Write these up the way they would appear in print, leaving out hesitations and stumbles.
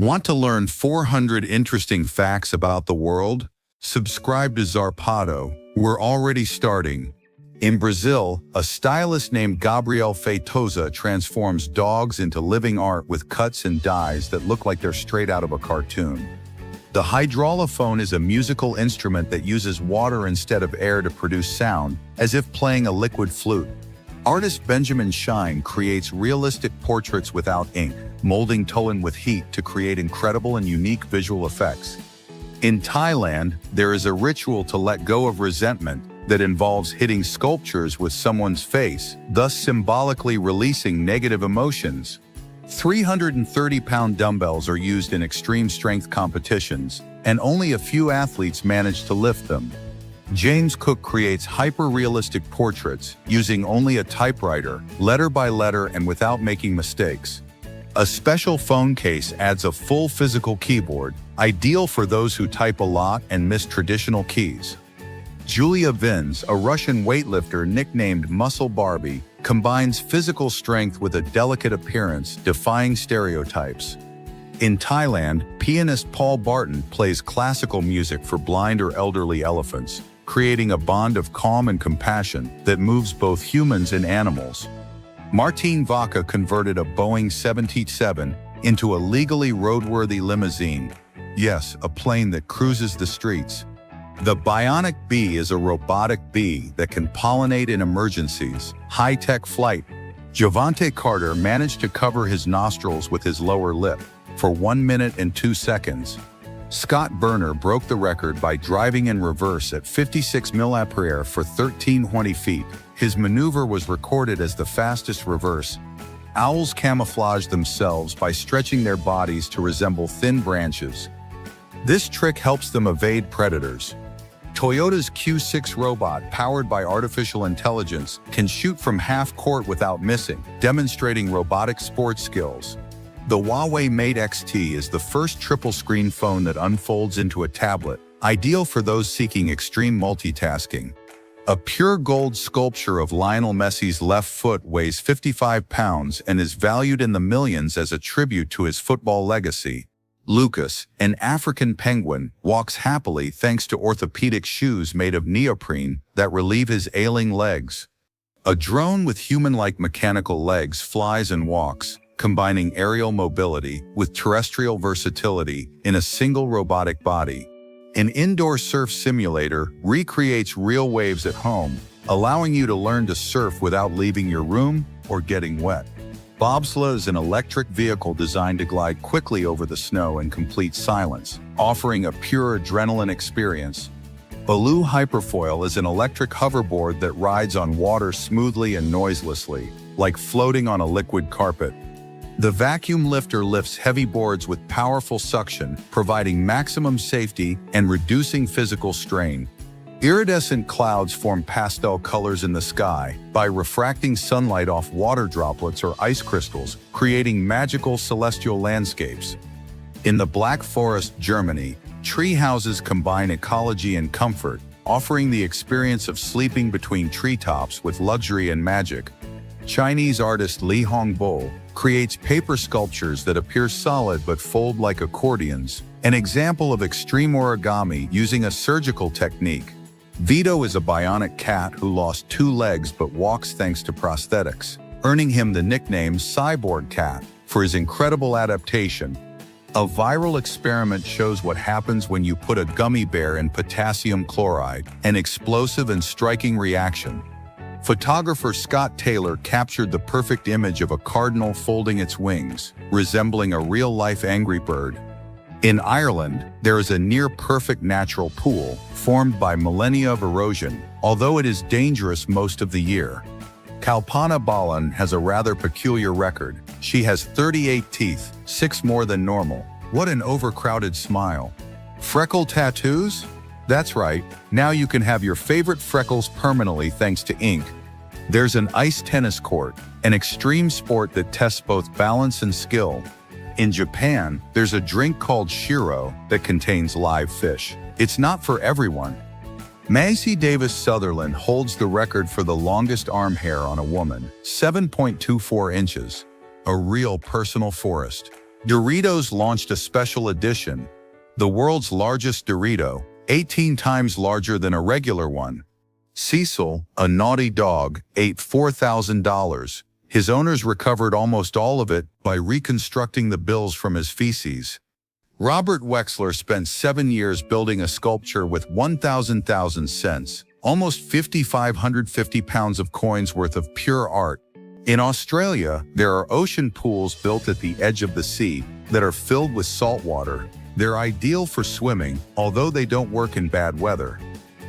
Want to learn 400 interesting facts about the world? Subscribe to Zarpado. We're already starting. In Brazil, a stylist named Gabriel Feitosa transforms dogs into living art with cuts and dyes that look like they're straight out of a cartoon. The hydraulophone is a musical instrument that uses water instead of air to produce sound, as if playing a liquid flute. Artist Benjamin Shine creates realistic portraits without ink, molding Toan with heat to create incredible and unique visual effects. In Thailand, there is a ritual to let go of resentment that involves hitting sculptures with someone's face, thus symbolically releasing negative emotions. 330-pound dumbbells are used in extreme strength competitions, and only a few athletes manage to lift them. James Cook creates hyper-realistic portraits using only a typewriter, letter by letter, and without making mistakes. A special phone case adds a full physical keyboard, ideal for those who type a lot and miss traditional keys. Julia Vins, a Russian weightlifter nicknamed Muscle Barbie, combines physical strength with a delicate appearance, defying stereotypes. In Thailand, pianist Paul Barton plays classical music for blind or elderly elephants, creating a bond of calm and compassion that moves both humans and animals. Martin Vaca converted a Boeing 777 into a legally roadworthy limousine. Yes, a plane that cruises the streets. The bionic bee is a robotic bee that can pollinate in emergencies. High-tech flight. Javante Carter managed to cover his nostrils with his lower lip for 1 minute and 2 seconds. Scott Burner broke the record by driving in reverse at 56 mph for 1320 feet. His maneuver was recorded as the fastest reverse. Owls camouflage themselves by stretching their bodies to resemble thin branches. This trick helps them evade predators. Toyota's Q6 robot, powered by artificial intelligence, can shoot from half-court without missing, demonstrating robotic sports skills. The Huawei Mate XT is the first triple-screen phone that unfolds into a tablet, ideal for those seeking extreme multitasking. A pure gold sculpture of Lionel Messi's left foot weighs 55 pounds and is valued in the millions as a tribute to his football legacy. Lucas, an African penguin, walks happily thanks to orthopedic shoes made of neoprene that relieve his ailing legs. A drone with human-like mechanical legs flies and walks, combining aerial mobility with terrestrial versatility in a single robotic body. An indoor surf simulator recreates real waves at home, allowing you to learn to surf without leaving your room or getting wet. Bobsleigh is an electric vehicle designed to glide quickly over the snow in complete silence, offering a pure adrenaline experience. Baloo Hyperfoil is an electric hoverboard that rides on water smoothly and noiselessly, like floating on a liquid carpet. The vacuum lifter lifts heavy boards with powerful suction, providing maximum safety and reducing physical strain. Iridescent clouds form pastel colors in the sky by refracting sunlight off water droplets or ice crystals, creating magical celestial landscapes. In the Black Forest, Germany, tree houses combine ecology and comfort, offering the experience of sleeping between treetops with luxury and magic. Chinese artist Li Hongbo creates paper sculptures that appear solid but fold like accordions, an example of extreme origami using a surgical technique. Vito is a bionic cat who lost 2 legs but walks thanks to prosthetics, earning him the nickname Cyborg Cat for his incredible adaptation. A viral experiment shows what happens when you put a gummy bear in potassium chloride, an explosive and striking reaction. Photographer Scott Taylor captured the perfect image of a cardinal folding its wings, resembling a real-life angry bird. In Ireland, there is a near-perfect natural pool formed by millennia of erosion, although it is dangerous most of the year. Kalpana Balan has a rather peculiar record. She has 38 teeth, 6 more than normal. What an overcrowded smile. Freckle tattoos? That's right, now you can have your favorite freckles permanently thanks to ink. There's an ice tennis court, an extreme sport that tests both balance and skill. In Japan, there's a drink called shiro that contains live fish. It's not for everyone. Macy Davis Sutherland holds the record for the longest arm hair on a woman, 7.24 inches. A real personal forest. Doritos launched a special edition, the world's largest Dorito, 18 times larger than a regular one. Cecil, a naughty dog, ate $4,000. His owners recovered almost all of it by reconstructing the bills from his feces. Robert Wexler spent 7 years building a sculpture with 1,000 cents, almost 5,550 pounds of coins worth of pure art. In Australia, there are ocean pools built at the edge of the sea that are filled with salt water. They're ideal for swimming, although they don't work in bad weather.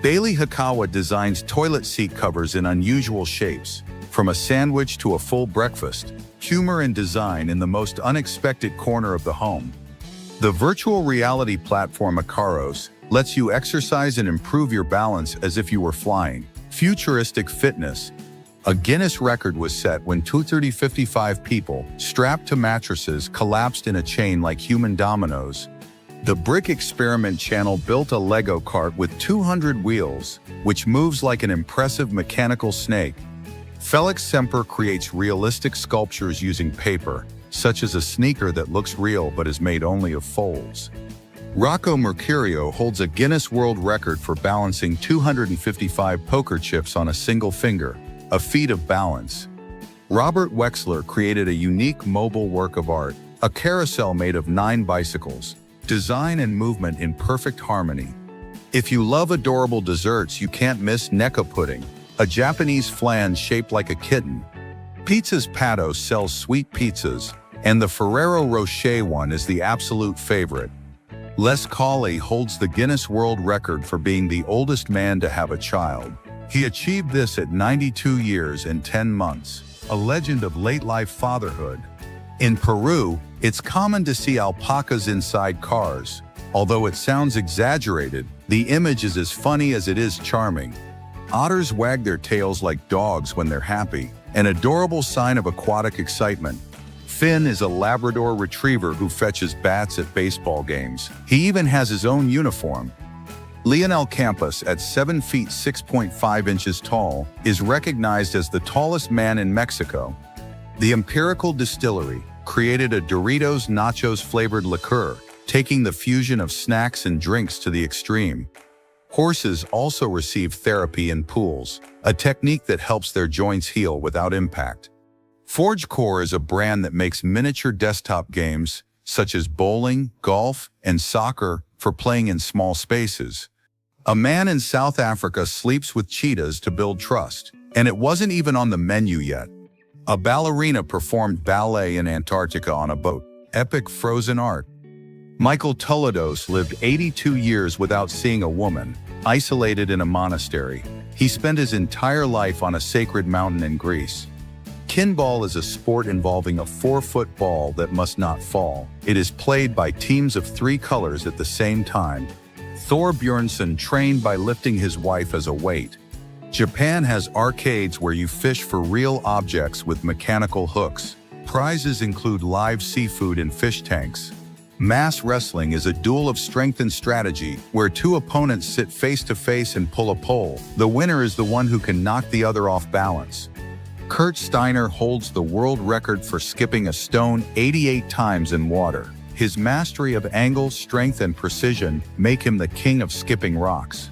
Bailey Hikawa designs toilet seat covers in unusual shapes, from a sandwich to a full breakfast. Humor and design in the most unexpected corner of the home. The virtual reality platform Icaros lets you exercise and improve your balance as if you were flying. Futuristic fitness. A Guinness record was set when 255 people, strapped to mattresses, collapsed in a chain like human dominoes. The Brick Experiment Channel built a Lego cart with 200 wheels, which moves like an impressive mechanical snake. Felix Semper creates realistic sculptures using paper, such as a sneaker that looks real but is made only of folds. Rocco Mercurio holds a Guinness World Record for balancing 255 poker chips on a single finger, a feat of balance. Robert Wexler created a unique mobile work of art, a carousel made of 9 bicycles, design and movement in perfect harmony. If you love adorable desserts, you can't miss Neko pudding, a Japanese flan shaped like a kitten. Pizzas Pato sells sweet pizzas, and the Ferrero Rocher one is the absolute favorite. Les Colley holds the Guinness World Record for being the oldest man to have a child. He achieved this at 92 years and 10 months, a legend of late-life fatherhood. In Peru, it's common to see alpacas inside cars. Although it sounds exaggerated, the image is as funny as it is charming. Otters wag their tails like dogs when they're happy, an adorable sign of aquatic excitement. Finn is a Labrador retriever who fetches bats at baseball games. He even has his own uniform. Lionel Campos, at 7 feet 6.5 inches tall, is recognized as the tallest man in Mexico. The Empirical Distillery created a Doritos Nachos flavored liqueur, taking the fusion of snacks and drinks to the extreme. Horses also receive therapy in pools, a technique that helps their joints heal without impact. ForgeCore is a brand that makes miniature desktop games, such as bowling, golf, and soccer, for playing in small spaces. A man in South Africa sleeps with cheetahs to build trust, and it wasn't even on the menu yet. A ballerina performed ballet in Antarctica on a boat. Epic frozen art. Michael Toledos lived 82 years without seeing a woman, isolated in a monastery. He spent his entire life on a sacred mountain in Greece. Kinball is a sport involving a 4-foot ball that must not fall. It is played by teams of 3 colors at the same time. Thor Bjornsson trained by lifting his wife as a weight. Japan has arcades where you fish for real objects with mechanical hooks. Prizes include live seafood in fish tanks. Mass wrestling is a duel of strength and strategy where 2 opponents sit face to face and pull a pole. The winner is the one who can knock the other off balance. Kurt Steiner holds the world record for skipping a stone 88 times in water. His mastery of angle, strength, and precision make him the king of skipping rocks.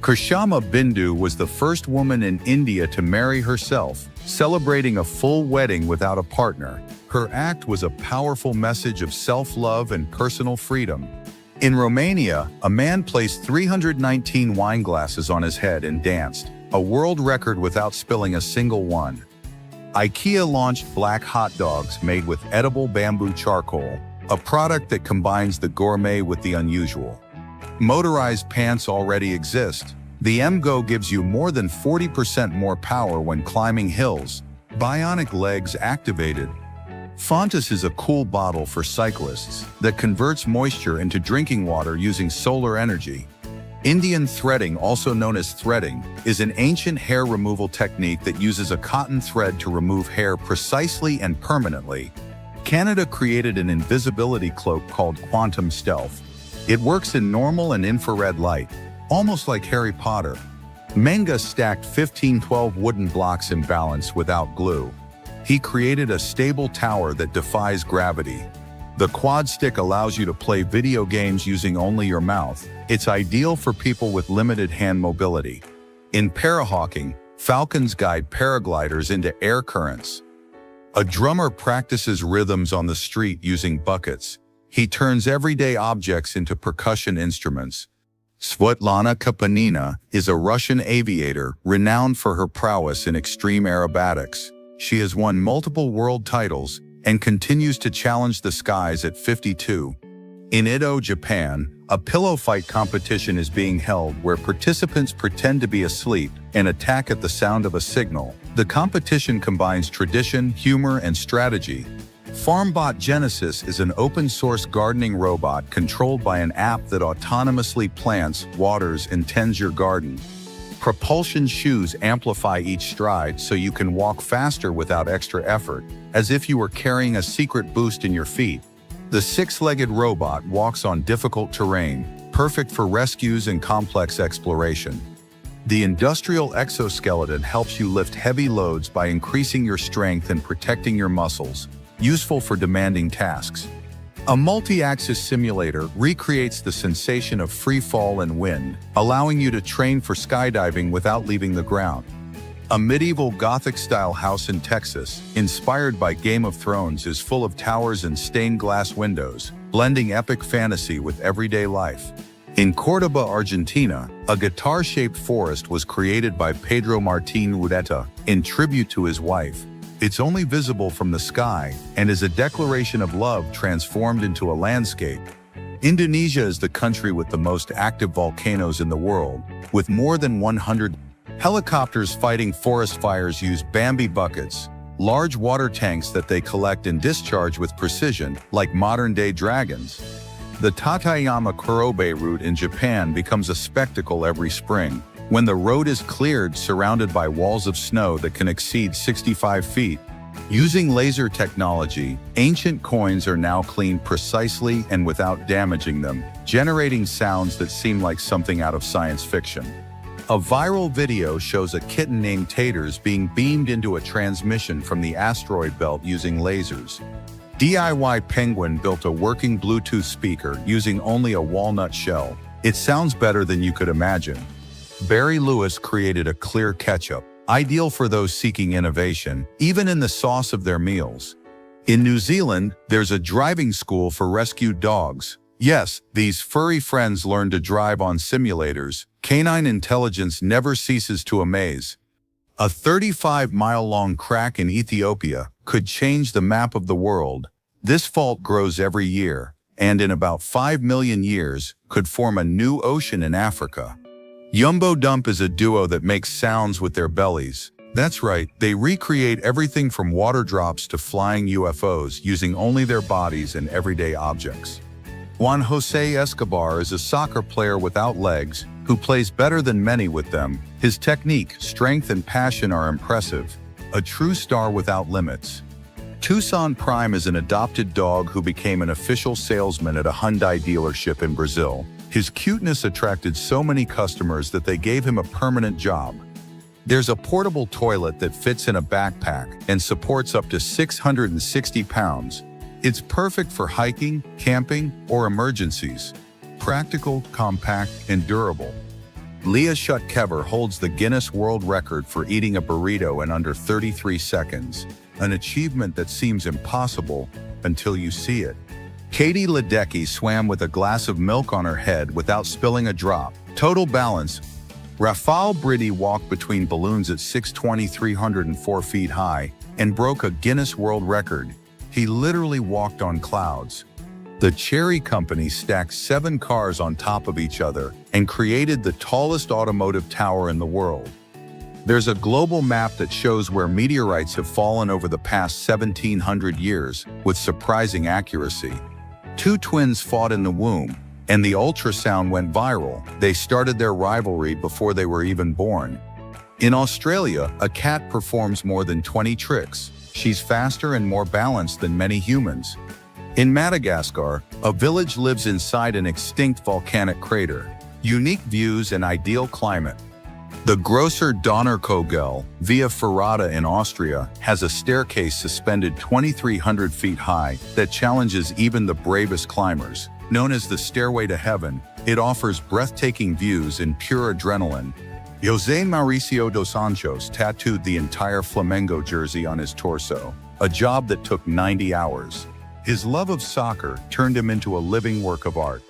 Krishama Bindu was the first woman in India to marry herself, celebrating a full wedding without a partner. Her act was a powerful message of self-love and personal freedom. In Romania, a man placed 319 wine glasses on his head and danced, a world record without spilling a single one. IKEA launched black hot dogs made with edible bamboo charcoal, a product that combines the gourmet with the unusual. Motorized pants already exist. The MGO gives you more than 40% more power when climbing hills. Bionic legs activated. Fontus is a cool bottle for cyclists that converts moisture into drinking water using solar energy. Indian threading, also known as threading, is an ancient hair removal technique that uses a cotton thread to remove hair precisely and permanently. Canada created an invisibility cloak called Quantum Stealth. It works in normal and infrared light, almost like Harry Potter. Menga stacked 1512 wooden blocks in balance without glue. He created a stable tower that defies gravity. The quad stick allows you to play video games using only your mouth. It's ideal for people with limited hand mobility. In parahawking, falcons guide paragliders into air currents. A drummer practices rhythms on the street using buckets. He turns everyday objects into percussion instruments. Svetlana Kapanina is a Russian aviator renowned for her prowess in extreme aerobatics. She has won multiple world titles and continues to challenge the skies at 52. In Edo, Japan, a pillow fight competition is being held where participants pretend to be asleep and attack at the sound of a signal. The competition combines tradition, humor, and strategy. FarmBot Genesis is an open-source gardening robot controlled by an app that autonomously plants, waters, and tends your garden. Propulsion shoes amplify each stride so you can walk faster without extra effort, as if you were carrying a secret boost in your feet. The six-legged robot walks on difficult terrain, perfect for rescues and complex exploration. The industrial exoskeleton helps you lift heavy loads by increasing your strength and protecting your muscles, useful for demanding tasks. A multi-axis simulator recreates the sensation of free fall and wind, allowing you to train for skydiving without leaving the ground. A medieval Gothic-style house in Texas, inspired by Game of Thrones, is full of towers and stained glass windows, blending epic fantasy with everyday life. In Córdoba, Argentina, a guitar-shaped forest was created by Pedro Martín Ureta in tribute to his wife. It's only visible from the sky and is a declaration of love transformed into a landscape. Indonesia is the country with the most active volcanoes in the world, with more than 100. Helicopters fighting forest fires use Bambi buckets, large water tanks that they collect and discharge with precision, like modern-day dragons. The Tateyama Kurobe route in Japan becomes a spectacle every spring, when the road is cleared surrounded by walls of snow that can exceed 65 feet. Using laser technology, ancient coins are now cleaned precisely and without damaging them, generating sounds that seem like something out of science fiction. A viral video shows a kitten named Taters being beamed into a transmission from the asteroid belt using lasers. DIY Penguin built a working Bluetooth speaker using only a walnut shell. It sounds better than you could imagine. Barry Lewis created a clear ketchup, ideal for those seeking innovation, even in the sauce of their meals. In New Zealand, there's a driving school for rescued dogs. Yes, these furry friends learn to drive on simulators. Canine intelligence never ceases to amaze. A 35-mile-long crack in Ethiopia could change the map of the world. This fault grows every year, and in about 5 million years, could form a new ocean in Africa. Yumbo Dump is a duo that makes sounds with their bellies. That's right, they recreate everything from water drops to flying UFOs using only their bodies and everyday objects. Juan Jose Escobar is a soccer player without legs who plays better than many with them. His technique, strength, and passion are impressive. A true star without limits. Tucson Prime is an adopted dog who became an official salesman at a Hyundai dealership in Brazil. His cuteness attracted so many customers that they gave him a permanent job. There's a portable toilet that fits in a backpack and supports up to 660 pounds. It's perfect for hiking, camping, or emergencies. Practical, compact, and durable. Leah Shutkever holds the Guinness World Record for eating a burrito in under 33 seconds, an achievement that seems impossible until you see it. Katie Ledecky swam with a glass of milk on her head without spilling a drop. Total balance. Rafael Britti walked between balloons at 620, 304 feet high and broke a Guinness World Record. He literally walked on clouds. The Chery Company stacked 7 cars on top of each other and created the tallest automotive tower in the world. There's a global map that shows where meteorites have fallen over the past 1,700 years with surprising accuracy. 2 twins fought in the womb, and the ultrasound went viral. They started their rivalry before they were even born. In Australia, a cat performs more than 20 tricks. She's faster and more balanced than many humans. In Madagascar, a village lives inside an extinct volcanic crater. Unique views and ideal climate. The Grosser Donnerkogel, via Ferrata in Austria, has a staircase suspended 2,300 feet high that challenges even the bravest climbers. Known as the Stairway to Heaven, it offers breathtaking views and pure adrenaline. José Mauricio dos Anjos tattooed the entire Flamengo jersey on his torso, a job that took 90 hours. His love of soccer turned him into a living work of art.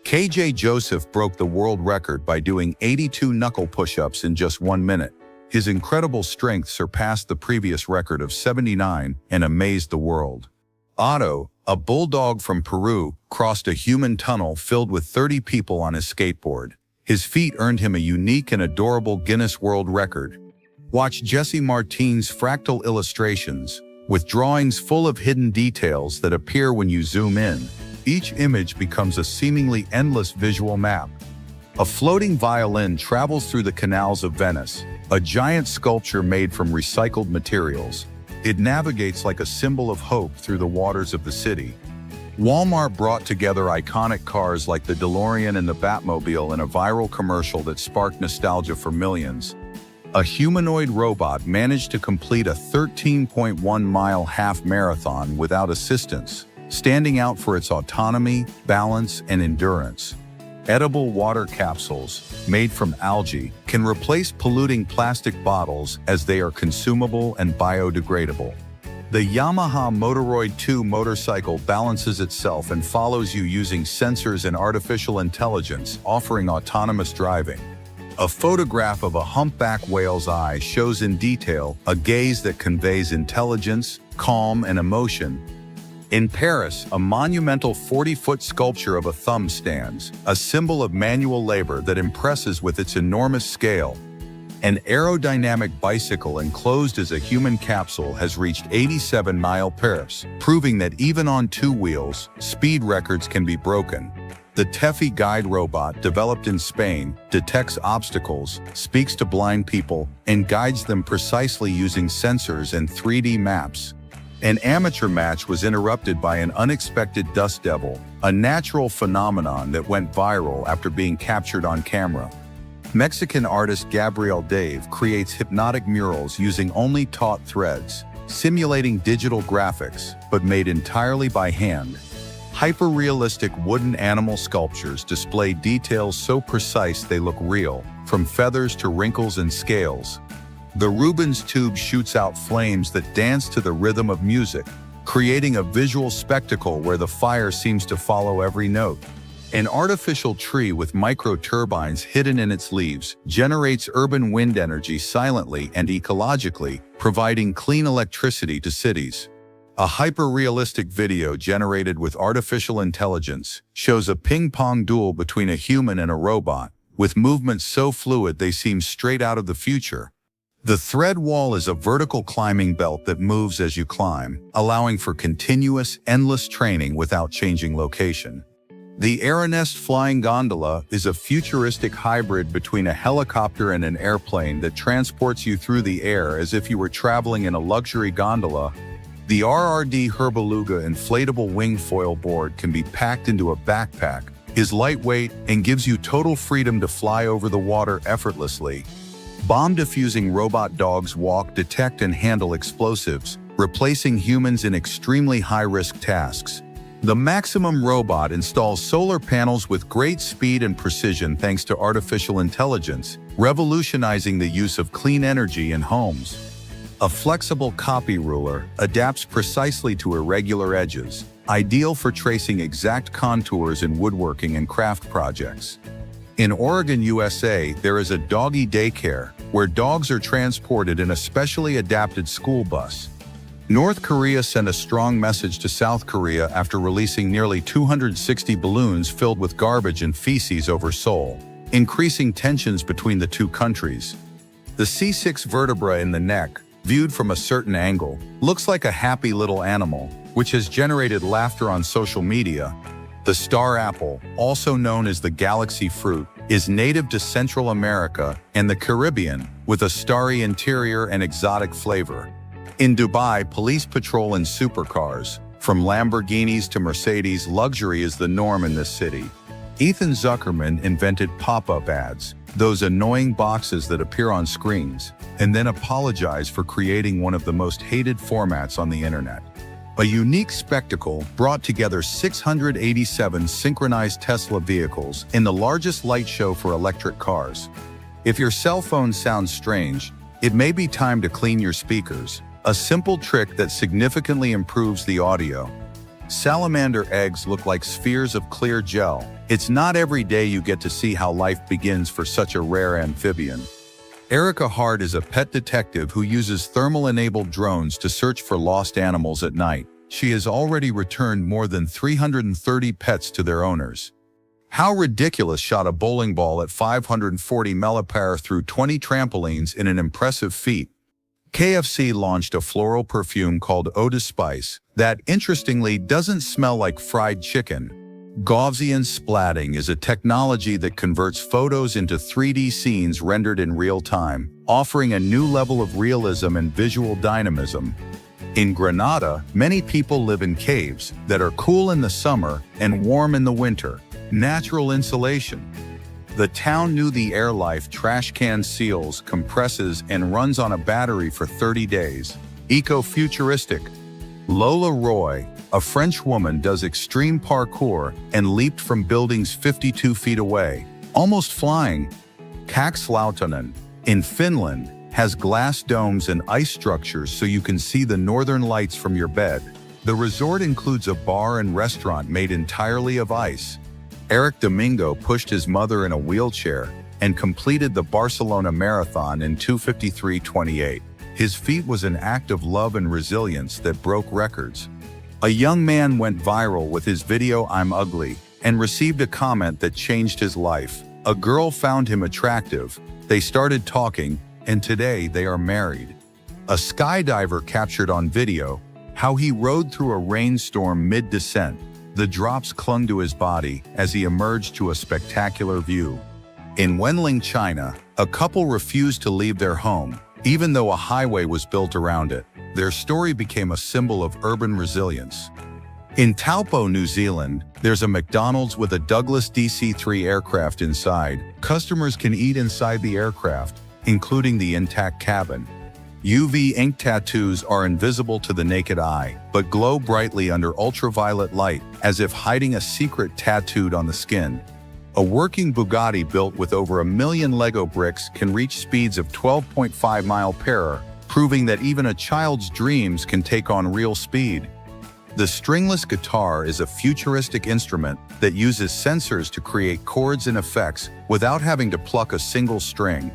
KJ Joseph broke the world record by doing 82 knuckle push-ups in just 1 minute. His incredible strength surpassed the previous record of 79 and amazed the world. Otto, a bulldog from Peru, crossed a human tunnel filled with 30 people on his skateboard. His feat earned him a unique and adorable Guinness World Record. Watch Jesse Martin's fractal illustrations, with drawings full of hidden details that appear when you zoom in. Each image becomes a seemingly endless visual map. A floating violin travels through the canals of Venice, a giant sculpture made from recycled materials. It navigates like a symbol of hope through the waters of the city. Walmart brought together iconic cars like the DeLorean and the Batmobile in a viral commercial that sparked nostalgia for millions. A humanoid robot managed to complete a 13.1-mile half marathon without assistance, standing out for its autonomy, balance, and endurance. Edible water capsules, made from algae, can replace polluting plastic bottles as they are consumable and biodegradable. The Yamaha Motoroid 2 motorcycle balances itself and follows you using sensors and artificial intelligence, offering autonomous driving. A photograph of a humpback whale's eye shows in detail a gaze that conveys intelligence, calm, and emotion. In Paris, a monumental 40-foot sculpture of a thumb stands, a symbol of manual labor that impresses with its enormous scale. An aerodynamic bicycle enclosed as a human capsule has reached 87 mph, proving that even on 2 wheels, speed records can be broken. The Tefi guide robot, developed in Spain, detects obstacles, speaks to blind people, and guides them precisely using sensors and 3D maps. An amateur match was interrupted by an unexpected dust devil, a natural phenomenon that went viral after being captured on camera. Mexican artist Gabriel Dave creates hypnotic murals using only taut threads, simulating digital graphics, but made entirely by hand. Hyper-realistic wooden animal sculptures display details so precise they look real, from feathers to wrinkles and scales. The Rubens tube shoots out flames that dance to the rhythm of music, creating a visual spectacle where the fire seems to follow every note. An artificial tree with micro-turbines hidden in its leaves generates urban wind energy silently and ecologically, providing clean electricity to cities. A hyper-realistic video generated with artificial intelligence shows a ping-pong duel between a human and a robot, with movements so fluid they seem straight out of the future. The thread wall is a vertical climbing belt that moves as you climb, allowing for continuous, endless training without changing location. The Aeronest flying gondola is a futuristic hybrid between a helicopter and an airplane that transports you through the air as if you were traveling in a luxury gondola. The RRD Herbaluga inflatable wing foil board can be packed into a backpack, is lightweight, and gives you total freedom to fly over the water effortlessly. Bomb-diffusing robot dogs walk, detect, and handle explosives, replacing humans in extremely high-risk tasks. The Maximum robot installs solar panels with great speed and precision thanks to artificial intelligence, revolutionizing the use of clean energy in homes. A flexible copy ruler adapts precisely to irregular edges, ideal for tracing exact contours in woodworking and craft projects. In Oregon, USA, there is a doggy daycare, where dogs are transported in a specially adapted school bus. North Korea sent a strong message to South Korea after releasing nearly 260 balloons filled with garbage and feces over Seoul, increasing tensions between the two countries. The C6 vertebra in the neck, viewed from a certain angle, looks like a happy little animal, which has generated laughter on social media. The star apple, also known as the galaxy fruit, is native to Central America and the Caribbean, with a starry interior and exotic flavor. In Dubai, police patrol in supercars. From Lamborghinis to Mercedes, luxury is the norm in this city. Ethan Zuckerman invented pop-up ads, those annoying boxes that appear on screens, and then apologize for creating one of the most hated formats on the internet. A unique spectacle brought together 687 synchronized Tesla vehicles in the largest light show for electric cars. If your cell phone sounds strange, it may be time to clean your speakers, a simple trick that significantly improves the audio. Salamander eggs look like spheres of clear gel. It's not every day you get to see how life begins for such a rare amphibian. Erica Hart is a pet detective who uses thermal-enabled drones to search for lost animals at night. She has already returned more than 330 pets to their owners. How Ridiculous shot a bowling ball at 540 millipare through 20 trampolines in an impressive feat. KFC launched a floral perfume called Oddities that, interestingly, doesn't smell like fried chicken. Gaussian splatting is a technology that converts photos into 3D scenes rendered in real time, offering a new level of realism and visual dynamism. In Granada, many people live in caves that are cool in the summer and warm in the winter. Natural insulation. The town knew the Airlife trash can seals, compresses, and runs on a battery for 30 days. Eco-futuristic. Lola Roy, a French woman, does extreme parkour and leaped from buildings 52 feet away, almost flying. Kakslautanen, in Finland, has glass domes and ice structures so you can see the northern lights from your bed. The resort includes a bar and restaurant made entirely of ice. Eric Domingo pushed his mother in a wheelchair and completed the Barcelona Marathon in 2:53:28. His feat was an act of love and resilience that broke records. A young man went viral with his video "I'm Ugly" and received a comment that changed his life. A girl found him attractive, they started talking, and today they are married. A skydiver captured on video how he rode through a rainstorm mid-descent. The drops clung to his body as he emerged to a spectacular view. In Wenling, China, a couple refused to leave their home, even though a highway was built around it. Their story became a symbol of urban resilience. In Taupo, New Zealand, there's a McDonald's with a Douglas DC-3 aircraft inside. Customers can eat inside the aircraft, including the intact cabin. UV ink tattoos are invisible to the naked eye, but glow brightly under ultraviolet light, as if hiding a secret tattooed on the skin. A working Bugatti built with over 1 million Lego bricks can reach speeds of 12.5 miles per hour, proving that even a child's dreams can take on real speed. The stringless guitar is a futuristic instrument that uses sensors to create chords and effects without having to pluck a single string.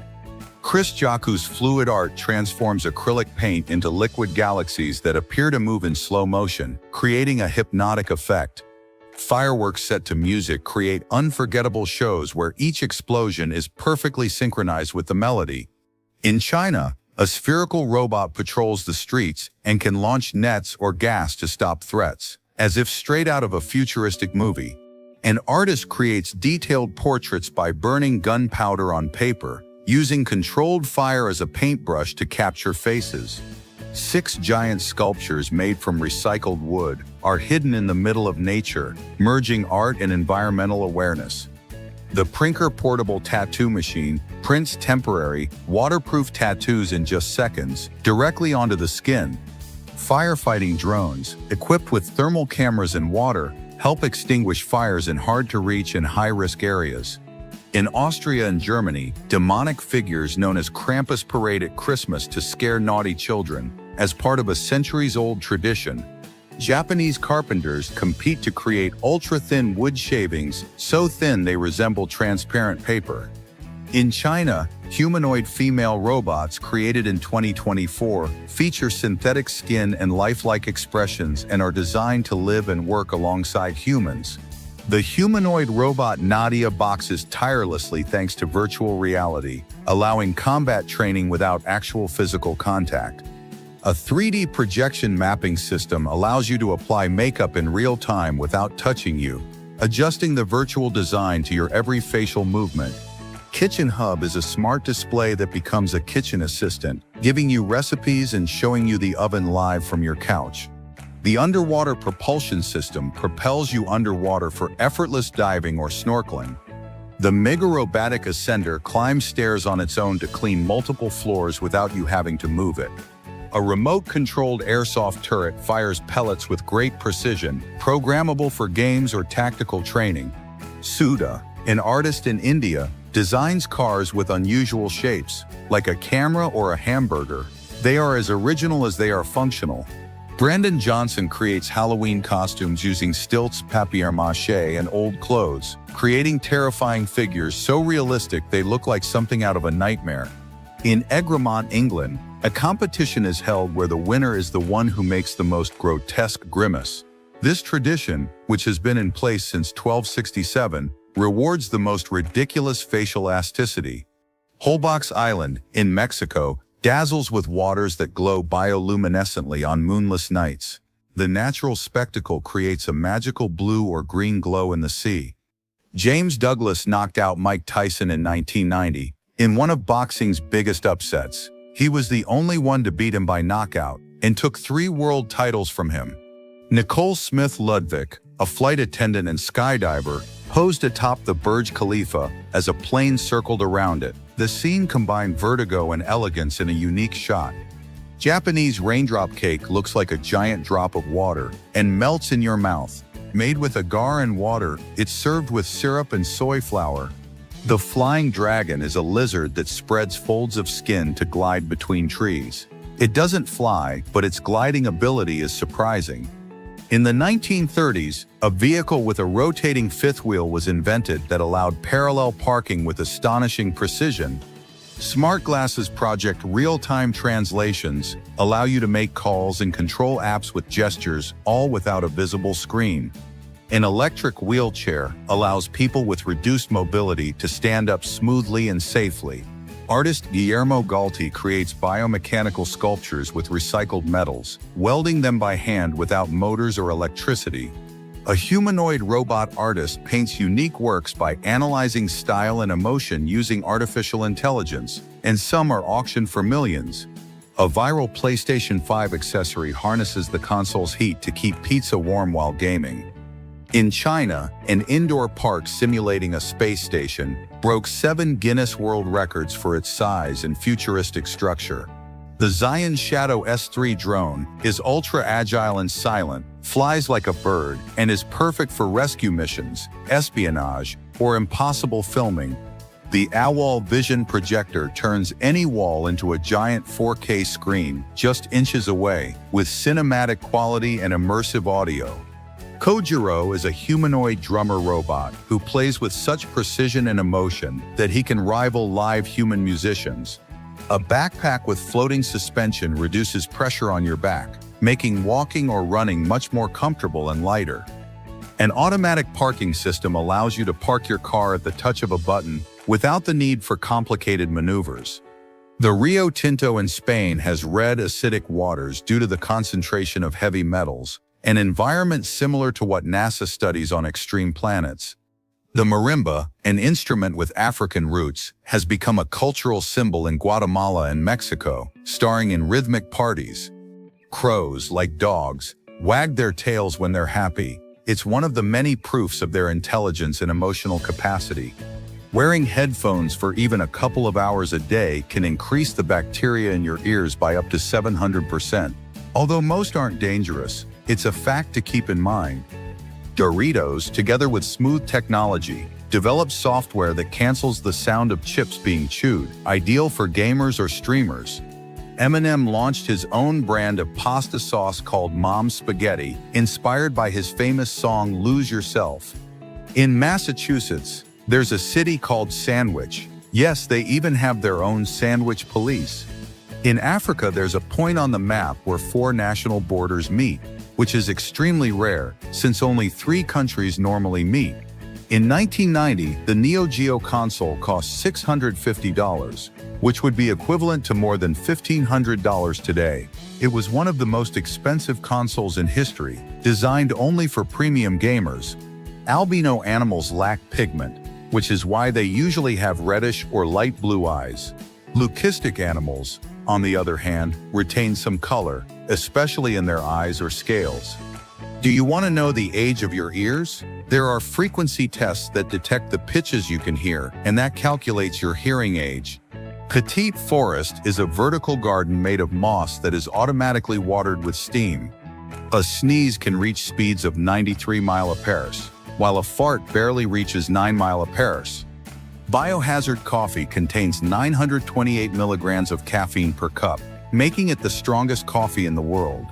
Chris Jocku's fluid art transforms acrylic paint into liquid galaxies that appear to move in slow motion, creating a hypnotic effect. Fireworks set to music create unforgettable shows where each explosion is perfectly synchronized with the melody. In China, a spherical robot patrols the streets and can launch nets or gas to stop threats, as if straight out of a futuristic movie. An artist creates detailed portraits by burning gunpowder on paper, using controlled fire as a paintbrush to capture faces. 6 giant sculptures made from recycled wood are hidden in the middle of nature, merging art and environmental awareness. The Prinker portable tattoo machine prints temporary, waterproof tattoos in just seconds, directly onto the skin. Firefighting drones, equipped with thermal cameras and water, help extinguish fires in hard-to-reach and high-risk areas. In Austria and Germany, demonic figures known as Krampus parade at Christmas to scare naughty children, as part of a centuries-old tradition. Japanese carpenters compete to create ultra-thin wood shavings, so thin they resemble transparent paper. In China, humanoid female robots created in 2024 feature synthetic skin and lifelike expressions and are designed to live and work alongside humans. The humanoid robot Nadia boxes tirelessly thanks to virtual reality, allowing combat training without actual physical contact. A 3D projection mapping system allows you to apply makeup in real time without touching you, adjusting the virtual design to your every facial movement. Kitchen Hub is a smart display that becomes a kitchen assistant, giving you recipes and showing you the oven live from your couch. The underwater propulsion system propels you underwater for effortless diving or snorkeling. The Megarobotic Ascender climbs stairs on its own to clean multiple floors without you having to move it. A remote-controlled airsoft turret fires pellets with great precision, programmable for games or tactical training. Suda, an artist in India, designs cars with unusual shapes, like a camera or a hamburger. They are as original as they are functional. Brandon Johnson creates Halloween costumes using stilts, papier-mâché, and old clothes, creating terrifying figures so realistic they look like something out of a nightmare. In Egremont, England, a competition is held where the winner is the one who makes the most grotesque grimace. This tradition, which has been in place since 1267, rewards the most ridiculous facial elasticity. Holbox Island, in Mexico, dazzles with waters that glow bioluminescently on moonless nights. The natural spectacle creates a magical blue or green glow in the sea. James Douglas knocked out Mike Tyson in 1990, in one of boxing's biggest upsets. He was the only one to beat him by knockout, and took 3 world titles from him. Nicole Smith Ludwig, a flight attendant and skydiver, posed atop the Burj Khalifa as a plane circled around it. The scene combined vertigo and elegance in a unique shot. Japanese raindrop cake looks like a giant drop of water and melts in your mouth. Made with agar and water, it's served with syrup and soy flour. The flying dragon is a lizard that spreads folds of skin to glide between trees. It doesn't fly, but its gliding ability is surprising. In the 1930s, a vehicle with a rotating fifth wheel was invented that allowed parallel parking with astonishing precision. Smart glasses project real-time translations, allow you to make calls and control apps with gestures, all without a visible screen. An electric wheelchair allows people with reduced mobility to stand up smoothly and safely. Artist Guillermo Galti creates biomechanical sculptures with recycled metals, welding them by hand without motors or electricity. A humanoid robot artist paints unique works by analyzing style and emotion using artificial intelligence, and some are auctioned for millions. A viral PlayStation 5 accessory harnesses the console's heat to keep pizza warm while gaming. In China, an indoor park simulating a space station broke 7 Guinness World Records for its size and futuristic structure. The Zion Shadow S3 drone is ultra-agile and silent, flies like a bird, and is perfect for rescue missions, espionage, or impossible filming. The AWOL Vision projector turns any wall into a giant 4K screen just inches away, with cinematic quality and immersive audio. Kojiro is a humanoid drummer robot who plays with such precision and emotion that he can rival live human musicians. A backpack with floating suspension reduces pressure on your back, making walking or running much more comfortable and lighter. An automatic parking system allows you to park your car at the touch of a button without the need for complicated maneuvers. The Rio Tinto in Spain has red acidic waters due to the concentration of heavy metals, an environment similar to what NASA studies on extreme planets. The marimba, an instrument with African roots, has become a cultural symbol in Guatemala and Mexico, starring in rhythmic parties. Crows, like dogs, wag their tails when they're happy. It's one of the many proofs of their intelligence and emotional capacity. Wearing headphones for even a couple of hours a day can increase the bacteria in your ears by up to 700%. Although most aren't dangerous, it's a fact to keep in mind. Doritos, together with Smooth Technology, developed software that cancels the sound of chips being chewed, ideal for gamers or streamers. Eminem launched his own brand of pasta sauce called Mom's Spaghetti, inspired by his famous song Lose Yourself. In Massachusetts, there's a city called Sandwich. Yes, they even have their own sandwich police. In Africa, there's a point on the map where 4 national borders meet, which is extremely rare, since only 3 countries normally meet. In 1990, the Neo Geo console cost $650, which would be equivalent to more than $1,500 today. It was one of the most expensive consoles in history, designed only for premium gamers. Albino animals lack pigment, which is why they usually have reddish or light blue eyes. Leucistic animals, on the other hand, retain some color, especially in their eyes or scales. Do you want to know the age of your ears? There are frequency tests that detect the pitches you can hear, and that calculates your hearing age. Petite Forest is a vertical garden made of moss that is automatically watered with steam. A sneeze can reach speeds of 93 mph, while a fart barely reaches 9 mph. Biohazard coffee contains 928 milligrams of caffeine per cup, making it the strongest coffee in the world.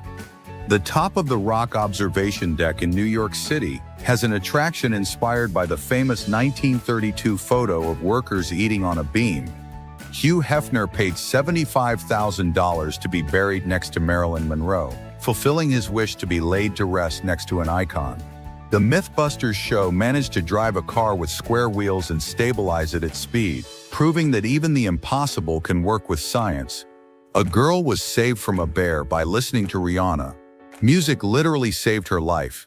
The top of the Rock Observation Deck in New York City has an attraction inspired by the famous 1932 photo of workers eating on a beam. Hugh Hefner paid $75,000 to be buried next to Marilyn Monroe, fulfilling his wish to be laid to rest next to an icon. The Mythbusters show managed to drive a car with square wheels and stabilize it at speed, proving that even the impossible can work with science. A girl was saved from a bear by listening to Rihanna. Music literally saved her life.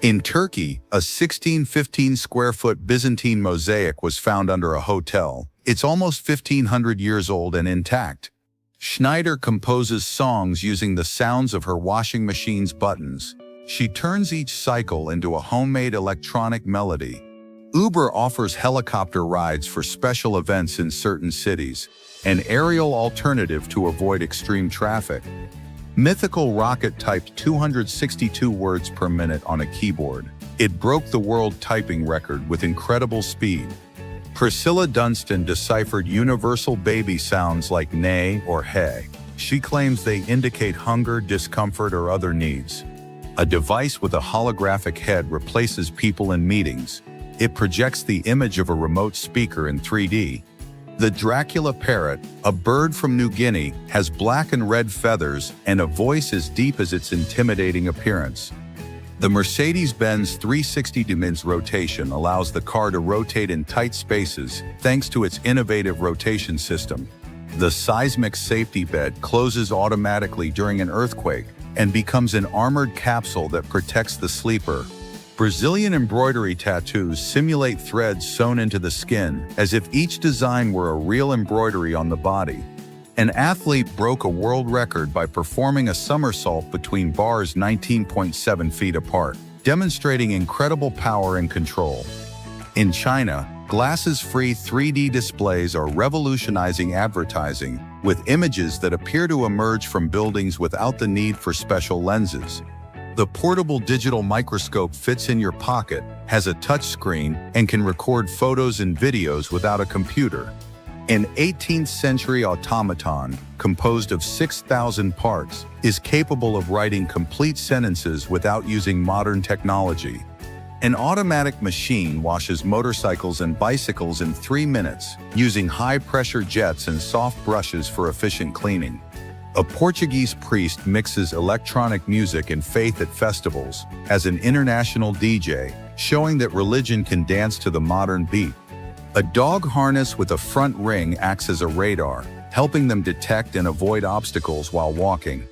In Turkey, a 1615-square-foot Byzantine mosaic was found under a hotel. It's almost 1,500 years old and intact. Schneider composes songs using the sounds of her washing machine's buttons. She turns each cycle into a homemade electronic melody. Uber offers helicopter rides for special events in certain cities, an aerial alternative to avoid extreme traffic. Mythical Rocket typed 262 words per minute on a keyboard. It broke the world typing record with incredible speed. Priscilla Dunstan deciphered universal baby sounds like neigh or hey. She claims they indicate hunger, discomfort, or other needs. A device with a holographic head replaces people in meetings. It projects the image of a remote speaker in 3D. The Dracula parrot, a bird from New Guinea, has black and red feathers and a voice as deep as its intimidating appearance. The Mercedes-Benz 360° rotation allows the car to rotate in tight spaces thanks to its innovative rotation system. The seismic safety bed closes automatically during an earthquake and becomes an armored capsule that protects the sleeper. Brazilian embroidery tattoos simulate threads sewn into the skin as if each design were a real embroidery on the body. An athlete broke a world record by performing a somersault between bars 19.7 feet apart, demonstrating incredible power and control. In China, glasses-free 3D displays are revolutionizing advertising, with images that appear to emerge from buildings without the need for special lenses. The portable digital microscope fits in your pocket, has a touchscreen, and can record photos and videos without a computer. An 18th-century automaton, composed of 6,000 parts, is capable of writing complete sentences without using modern technology. An automatic machine washes motorcycles and bicycles in 3 minutes, using high-pressure jets and soft brushes for efficient cleaning. A Portuguese priest mixes electronic music and faith at festivals as an international DJ, showing that religion can dance to the modern beat. A dog harness with a front ring acts as a radar, helping them detect and avoid obstacles while walking.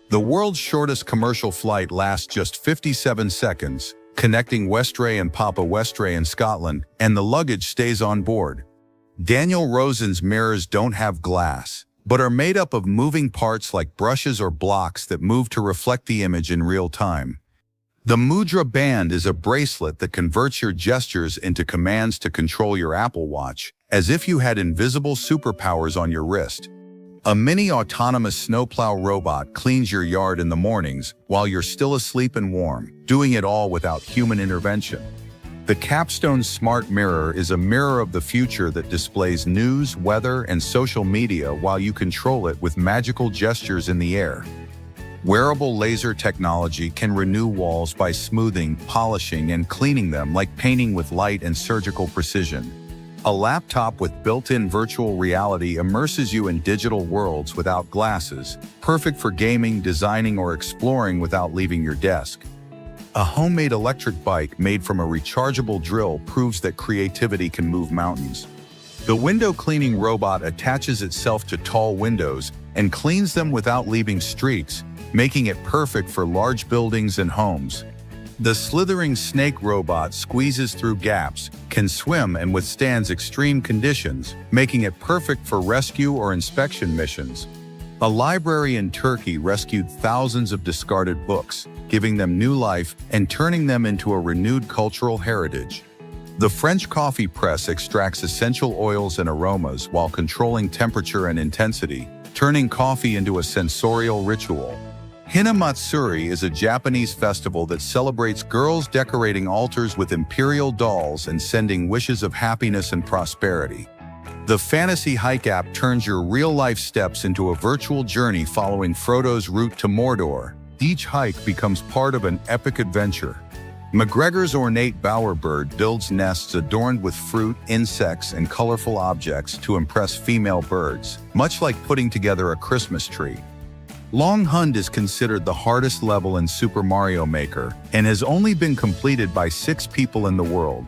The world's shortest commercial flight lasts just 57 seconds, connecting Westray and Papa Westray in Scotland, and the luggage stays on board. Daniel Rosen's mirrors don't have glass, but are made up of moving parts like brushes or blocks that move to reflect the image in real time. The Mudra Band is a bracelet that converts your gestures into commands to control your Apple Watch, as if you had invisible superpowers on your wrist. A mini autonomous snowplow robot cleans your yard in the mornings while you're still asleep and warm, doing it all without human intervention. The Capstone Smart Mirror is a mirror of the future that displays news, weather, and social media while you control it with magical gestures in the air. Wearable laser technology can renew walls by smoothing, polishing, and cleaning them like painting with light and surgical precision. A laptop with built-in virtual reality immerses you in digital worlds without glasses, perfect for gaming, designing, or exploring without leaving your desk. A homemade electric bike made from a rechargeable drill proves that creativity can move mountains. The window cleaning robot attaches itself to tall windows and cleans them without leaving streaks, making it perfect for large buildings and homes. The slithering snake robot squeezes through gaps, can swim, and withstands extreme conditions, making it perfect for rescue or inspection missions. A library in Turkey rescued thousands of discarded books, giving them new life and turning them into a renewed cultural heritage. The French coffee press extracts essential oils and aromas while controlling temperature and intensity, turning coffee into a sensorial ritual. Hinamatsuri is a Japanese festival that celebrates girls decorating altars with imperial dolls and sending wishes of happiness and prosperity. The Fantasy Hike app turns your real-life steps into a virtual journey following Frodo's route to Mordor. Each hike becomes part of an epic adventure. McGregor's ornate bowerbird builds nests adorned with fruit, insects, and colorful objects to impress female birds, much like putting together a Christmas tree. Long Hund is considered the hardest level in Super Mario Maker and has only been completed by 6 people in the world.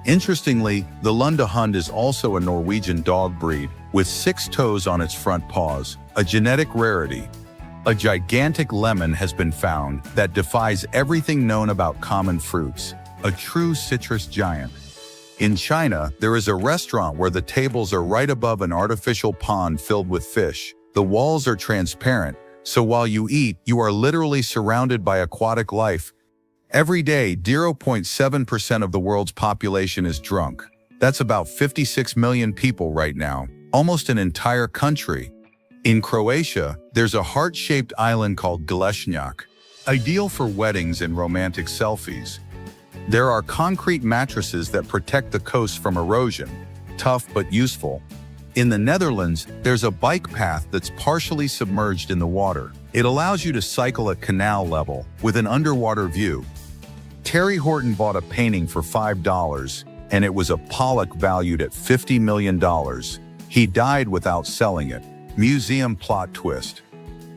Interestingly, the Lunda Hund is also a Norwegian dog breed, with 6 toes on its front paws, a genetic rarity. A gigantic lemon has been found that defies everything known about common fruits, a true citrus giant. In China, there is a restaurant where the tables are right above an artificial pond filled with fish. The walls are transparent, so while you eat, you are literally surrounded by aquatic life. Every day, 0.7% of the world's population is drunk. That's about 56 million people right now, almost an entire country. In Croatia, there's a heart-shaped island called Glešnjak, ideal for weddings and romantic selfies. There are concrete mattresses that protect the coast from erosion, tough but useful. In the Netherlands, there's a bike path that's partially submerged in the water. It allows you to cycle at canal level with an underwater view. Terry Horton bought a painting for $5, and it was a Pollock valued at $50 million. He died without selling it. Museum plot twist.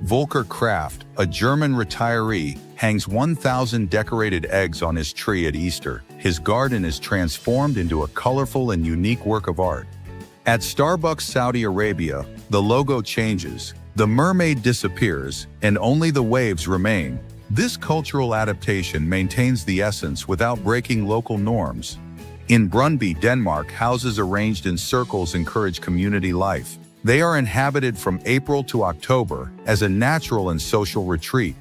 Volker Kraft, a German retiree, hangs 1,000 decorated eggs on his tree at Easter. His garden is transformed into a colorful and unique work of art. At Starbucks Saudi Arabia, the logo changes. The mermaid disappears, and only the waves remain. This cultural adaptation maintains the essence without breaking local norms. In Brøndby, Denmark, houses arranged in circles encourage community life. They are inhabited from April to October as a natural and social retreat.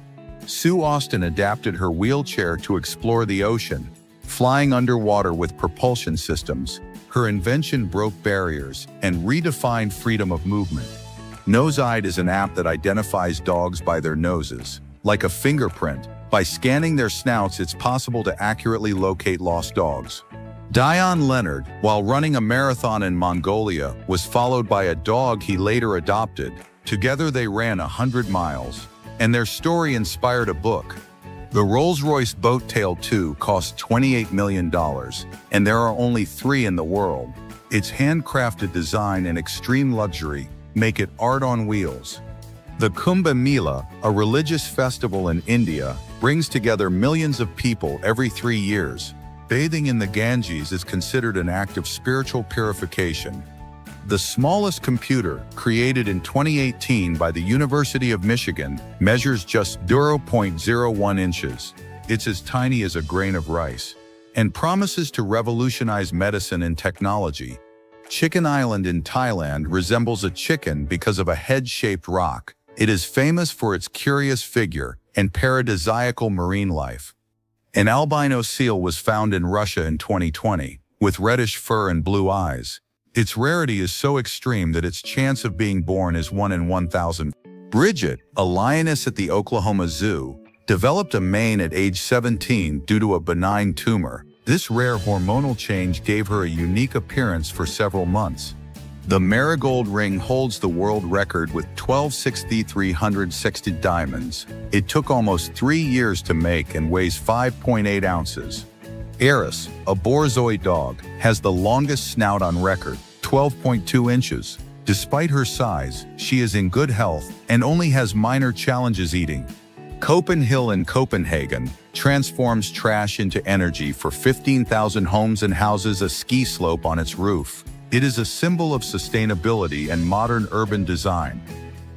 Sue Austin adapted her wheelchair to explore the ocean, flying underwater with propulsion systems. Her invention broke barriers and redefined freedom of movement. Nose-Eyed is an app that identifies dogs by their noses. Like a fingerprint, by scanning their snouts, it's possible to accurately locate lost dogs. Dion Leonard, while running a marathon in Mongolia, was followed by a dog he later adopted. Together they ran 100 miles, and their story inspired a book. The Rolls-Royce Boat Tail 2 cost $28 million, and there are only 3 in the world. Its handcrafted design and extreme luxury make it art on wheels. The Kumbh Mela, a religious festival in India, brings together millions of people every 3 years. Bathing in the Ganges is considered an act of spiritual purification. The smallest computer, created in 2018 by the University of Michigan, measures just 0.01 inches. It's as tiny as a grain of rice, and promises to revolutionize medicine and technology. Chicken Island in Thailand resembles a chicken because of a head-shaped rock. It is famous for its curious figure and paradisiacal marine life. An albino seal was found in Russia in 2020, with reddish fur and blue eyes. Its rarity is so extreme that its chance of being born is 1 in 1,000. Bridget, a lioness at the Oklahoma Zoo, developed a mane at age 17 due to a benign tumor. This rare hormonal change gave her a unique appearance for several months. The marigold ring holds the world record with 12,360 diamonds. It took almost 3 years to make and weighs 5.8 ounces. Eris, a Borzoi dog, has the longest snout on record, 12.2 inches. Despite her size, she is in good health and only has minor challenges eating. Copenhill in Copenhagen transforms trash into energy for 15,000 homes and houses a ski slope on its roof. It is a symbol of sustainability and modern urban design.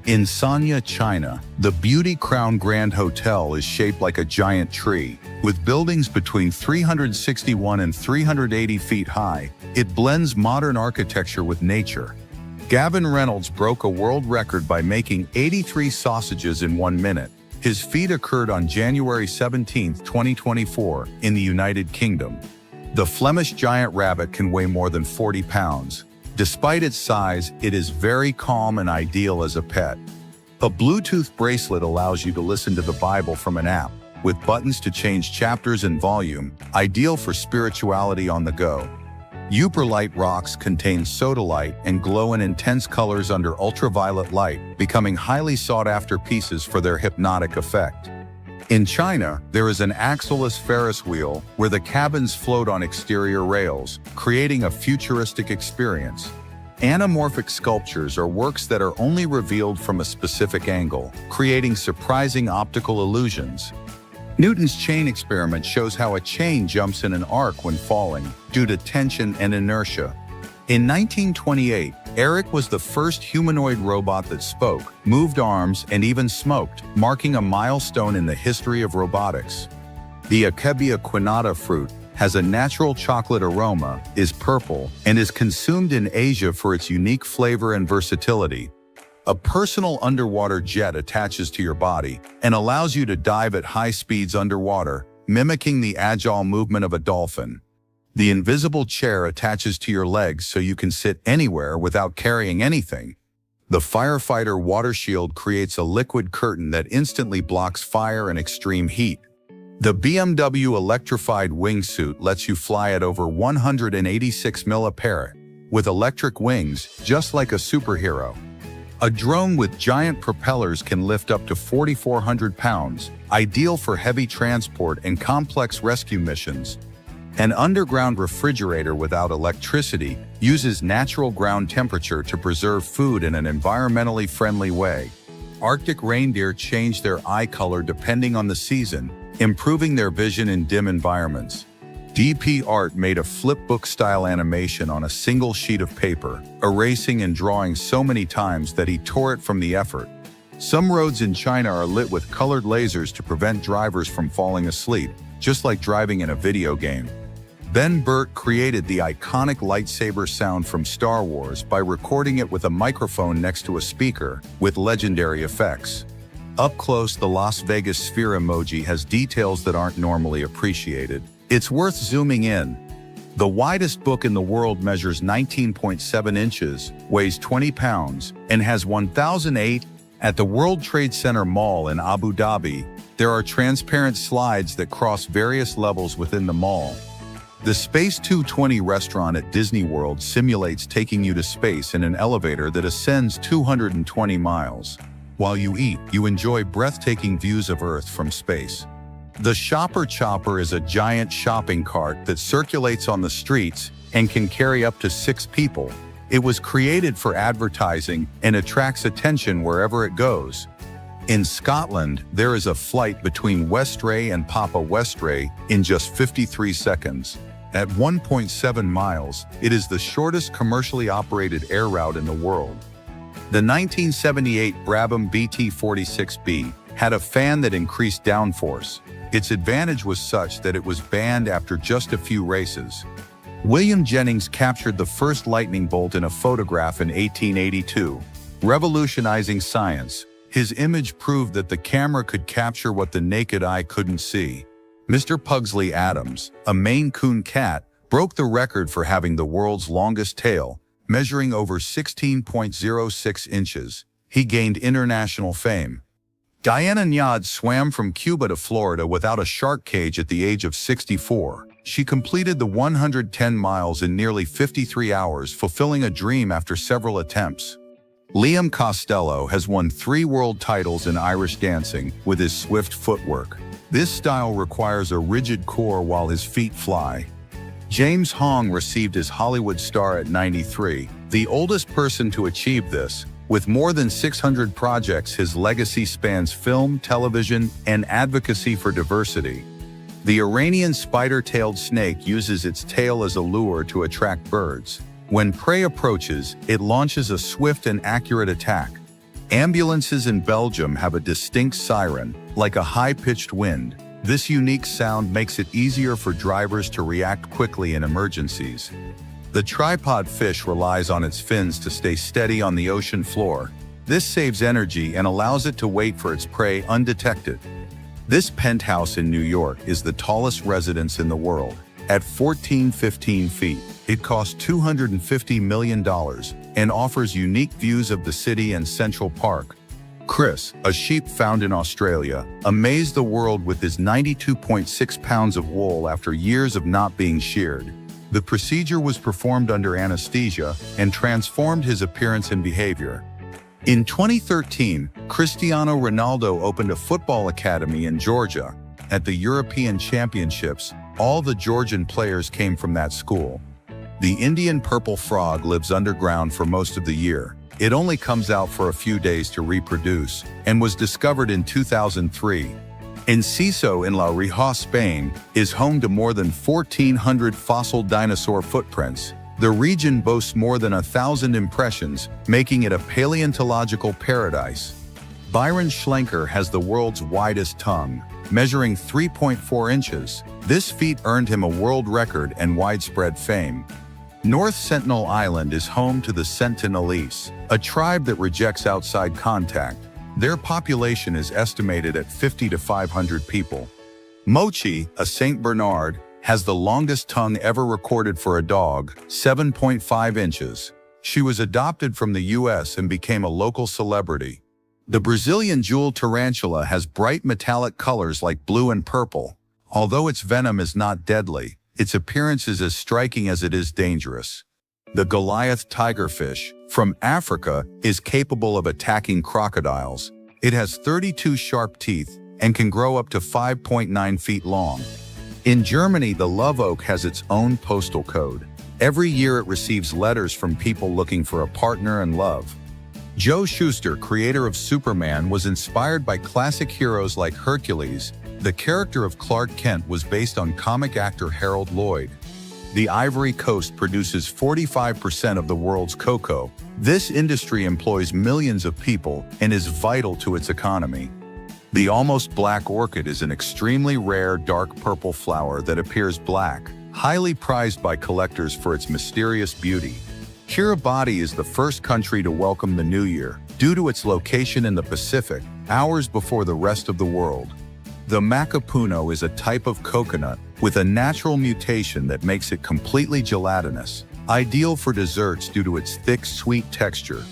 In Sanya, China, the Beauty Crown Grand Hotel is shaped like a giant tree. With buildings between 361 and 380 feet high, it blends modern architecture with nature. Gavin Reynolds broke a world record by making 83 sausages in 1 minute. His feat occurred on January 17, 2024, in the United Kingdom. The Flemish giant rabbit can weigh more than 40 pounds. Despite its size, it is very calm and ideal as a pet. A Bluetooth bracelet allows you to listen to the Bible from an app, with buttons to change chapters and volume, ideal for spirituality on the go. Uperlite rocks contain sodalite and glow in intense colors under ultraviolet light, becoming highly sought-after pieces for their hypnotic effect. In China, there is an axle-less Ferris wheel where the cabins float on exterior rails, creating a futuristic experience. Anamorphic sculptures are works that are only revealed from a specific angle, creating surprising optical illusions. Newton's chain experiment shows how a chain jumps in an arc when falling, due to tension and inertia. In 1928, Eric was the first humanoid robot that spoke, moved arms, and even smoked, marking a milestone in the history of robotics. The Akebia quinata fruit has a natural chocolate aroma, is purple, and is consumed in Asia for its unique flavor and versatility. A personal underwater jet attaches to your body and allows you to dive at high speeds underwater, mimicking the agile movement of a dolphin. The invisible chair attaches to your legs so you can sit anywhere without carrying anything. The firefighter water shield creates a liquid curtain that instantly blocks fire and extreme heat. The BMW electrified wingsuit lets you fly at over 186 mph, with electric wings, just like a superhero. A drone with giant propellers can lift up to 4,400 pounds, ideal for heavy transport and complex rescue missions. An underground refrigerator without electricity uses natural ground temperature to preserve food in an environmentally friendly way. Arctic reindeer change their eye color depending on the season, improving their vision in dim environments. DP Art made a flipbook-style animation on a single sheet of paper, erasing and drawing so many times that he tore it from the effort. Some roads in China are lit with colored lasers to prevent drivers from falling asleep, just like driving in a video game. Ben Burtt created the iconic lightsaber sound from Star Wars by recording it with a microphone next to a speaker, with legendary effects. Up close, the Las Vegas sphere emoji has details that aren't normally appreciated. It's worth zooming in. The widest book in the world measures 19.7 inches, weighs 20 pounds, and has 1,008. At the World Trade Center Mall in Abu Dhabi, there are transparent slides that cross various levels within the mall. The Space 220 restaurant at Disney World simulates taking you to space in an elevator that ascends 220 miles. While you eat, you enjoy breathtaking views of Earth from space. The Shopper Chopper is a giant shopping cart that circulates on the streets and can carry up to 6 people. It was created for advertising and attracts attention wherever it goes. In Scotland, there is a flight between Westray and Papa Westray in just 53 seconds. At 1.7 miles, it is the shortest commercially operated air route in the world. The 1978 Brabham BT-46B had a fan that increased downforce. Its advantage was such that it was banned after just a few races. William Jennings captured the first lightning bolt in a photograph in 1882, revolutionizing science. His image proved that the camera could capture what the naked eye couldn't see. Mr. Pugsley Adams, a Maine Coon cat, broke the record for having the world's longest tail, measuring over 16.06 inches. He gained international fame. Diana Nyad swam from Cuba to Florida without a shark cage at the age of 64. She completed the 110 miles in nearly 53 hours, fulfilling a dream after several attempts. Liam Costello has won 3 world titles in Irish dancing with his swift footwork. This style requires a rigid core while his feet fly. James Hong received his Hollywood star at 93, the oldest person to achieve this. With more than 600 projects, his legacy spans film, television, and advocacy for diversity. The Iranian spider-tailed snake uses its tail as a lure to attract birds. When prey approaches, it launches a swift and accurate attack. Ambulances in Belgium have a distinct siren, like a high-pitched wind. This unique sound makes it easier for drivers to react quickly in emergencies. The tripod fish relies on its fins to stay steady on the ocean floor. This saves energy and allows it to wait for its prey undetected. This penthouse in New York is the tallest residence in the world. At 15 feet, it costs $250 million and offers unique views of the city and Central Park. Chris, a sheep found in Australia, amazed the world with his 92.6 pounds of wool after years of not being sheared. The procedure was performed under anesthesia and transformed his appearance and behavior. In 2013, Cristiano Ronaldo opened a football academy in Georgia. At the European Championships, all the Georgian players came from that school. The Indian purple frog lives underground for most of the year. It only comes out for a few days to reproduce and was discovered in 2003. Enciso in La Rioja, Spain, is home to more than 1,400 fossil dinosaur footprints. The region boasts more than 1,000 impressions, making it a paleontological paradise. Byron Schlenker has the world's widest tongue, measuring 3.4 inches. This feat earned him a world record and widespread fame. North Sentinel Island is home to the Sentinelese, a tribe that rejects outside contact. Their population is estimated at 50 to 500 people. Mochi, a Saint Bernard, has the longest tongue ever recorded for a dog, 7.5 inches. She was adopted from the US and became a local celebrity. The Brazilian jewel tarantula has bright metallic colors like blue and purple. Although its venom is not deadly, its appearance is as striking as it is dangerous. The Goliath tigerfish, from Africa, is capable of attacking crocodiles. It has 32 sharp teeth and can grow up to 5.9 feet long. In Germany, the love oak has its own postal code. Every year it receives letters from people looking for a partner and love. Joe Shuster, creator of Superman, was inspired by classic heroes like Hercules. The character of Clark Kent was based on comic actor Harold Lloyd. The Ivory Coast produces 45% of the world's cocoa. This industry employs millions of people and is vital to its economy. The almost black orchid is an extremely rare dark purple flower that appears black, highly prized by collectors for its mysterious beauty. Kiribati is the first country to welcome the new year, due to its location in the Pacific, hours before the rest of the world. The macapuno is a type of coconut with a natural mutation that makes it completely gelatinous, ideal for desserts due to its thick, sweet texture.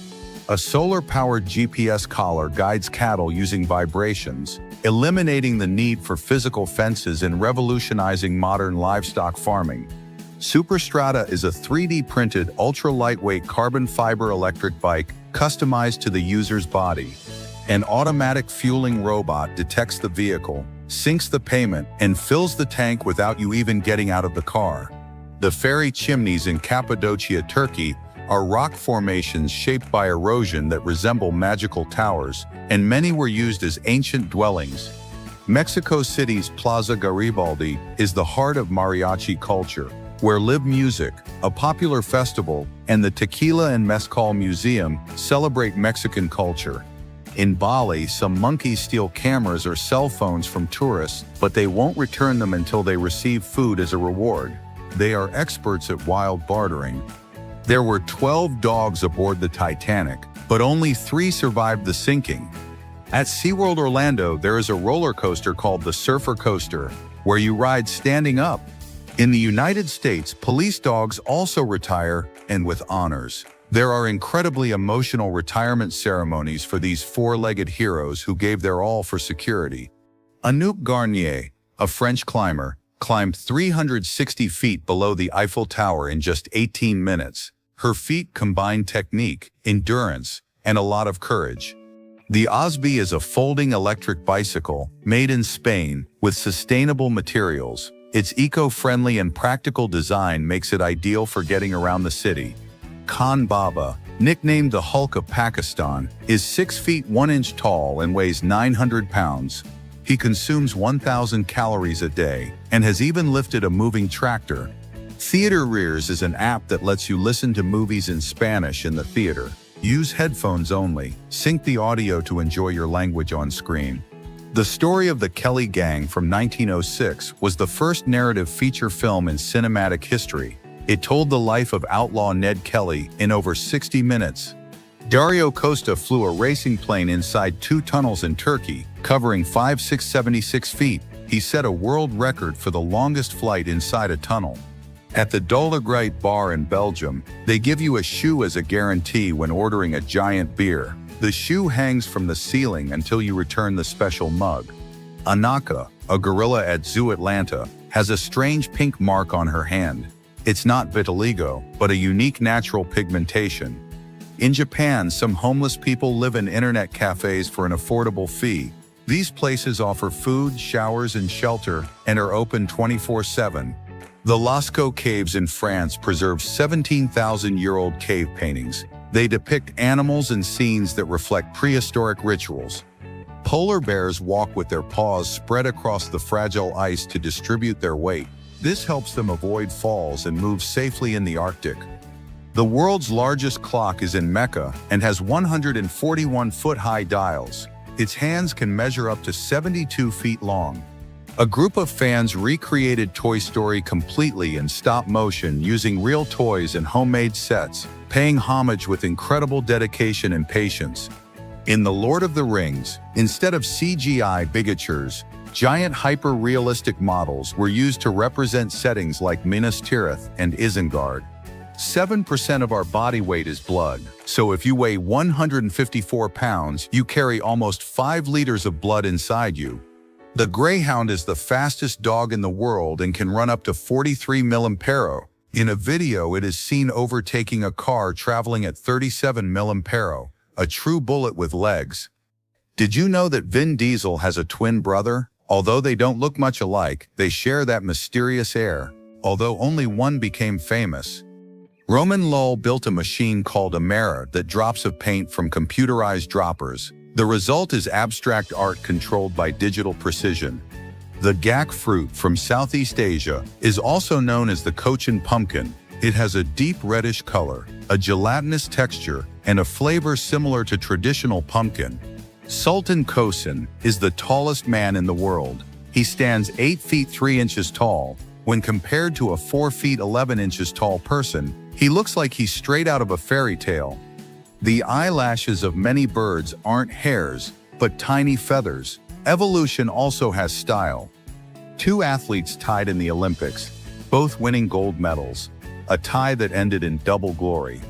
A solar-powered GPS collar guides cattle using vibrations, eliminating the need for physical fences and revolutionizing modern livestock farming. Superstrata is a 3D-printed, ultra-lightweight carbon fiber electric bike customized to the user's body. An automatic fueling robot detects the vehicle, sinks the payment, and fills the tank without you even getting out of the car. The fairy chimneys in Cappadocia, Turkey, are rock formations shaped by erosion that resemble magical towers, and many were used as ancient dwellings. Mexico City's Plaza Garibaldi is the heart of mariachi culture, where live music, a popular festival, and the Tequila and Mezcal Museum celebrate Mexican culture. In Bali, some monkeys steal cameras or cell phones from tourists, but they won't return them until they receive food as a reward. They are experts at wild bartering. There were 12 dogs aboard the Titanic, but only 3 survived the sinking. At SeaWorld Orlando, there is a roller coaster called the Surfer Coaster, where you ride standing up. In the United States, police dogs also retire, and with honors. There are incredibly emotional retirement ceremonies for these 4-legged heroes who gave their all for security. Anouk Garnier, a French climber, climbed 360 feet below the Eiffel Tower in just 18 minutes. Her feat combined technique, endurance, and a lot of courage. The Osby is a folding electric bicycle made in Spain with sustainable materials. Its eco-friendly and practical design makes it ideal for getting around the city. Khan Baba, nicknamed the Hulk of Pakistan, is 6 feet 1 inch tall and weighs 900 pounds. He consumes 1,000 calories a day and has even lifted a moving tractor. Theater Rears is an app that lets you listen to movies in Spanish in the theater. Use headphones only. Sync the audio to enjoy your language on screen. The Story of the Kelly Gang from 1906 was the first narrative feature film in cinematic history. It told the life of outlaw Ned Kelly in over 60 minutes. Dario Costa flew a racing plane inside 2 tunnels in Turkey, covering 5,676 feet. He set a world record for the longest flight inside a tunnel. At the Dollargrite bar in Belgium, they give you a shoe as a guarantee when ordering a giant beer. The shoe hangs from the ceiling until you return the special mug. Anaka, a gorilla at Zoo Atlanta, has a strange pink mark on her hand. It's not vitiligo, but a unique natural pigmentation. In Japan, some homeless people live in internet cafes for an affordable fee. These places offer food, showers, and shelter, and are open 24/7. The Lascaux Caves in France preserve 17,000-year-old cave paintings. They depict animals and scenes that reflect prehistoric rituals. Polar bears walk with their paws spread across the fragile ice to distribute their weight. This helps them avoid falls and move safely in the Arctic. The world's largest clock is in Mecca and has 141-foot-high dials. Its hands can measure up to 72 feet long. A group of fans recreated Toy Story completely in stop motion using real toys and homemade sets, paying homage with incredible dedication and patience. In The Lord of the Rings, instead of CGI bigatures, giant hyper-realistic models were used to represent settings like Minas Tirith and Isengard. 7% of our body weight is blood, so if you weigh 154 pounds, you carry almost 5 liters of blood inside you. The greyhound is the fastest dog in the world and can run up to 43 mph. In a video, it is seen overtaking a car traveling at 37 mph, a true bullet with legs. Did you know that Vin Diesel has a twin brother? Although they don't look much alike, they share that mysterious air, although only one became famous. Roman Lull built a machine called a mirror that drops of paint from computerized droppers. The result is abstract art controlled by digital precision. The gak fruit from Southeast Asia is also known as the Cochin pumpkin. It has a deep reddish color, a gelatinous texture, and a flavor similar to traditional pumpkin. Sultan Kosin is the tallest man in the world. He stands 8 feet 3 inches tall. When compared to a 4 feet 11 inches tall person, he looks like he's straight out of a fairy tale. The eyelashes of many birds aren't hairs, but tiny feathers. Evolution also has style. 2 athletes tied in the Olympics, both winning gold medals, a tie that ended in double glory.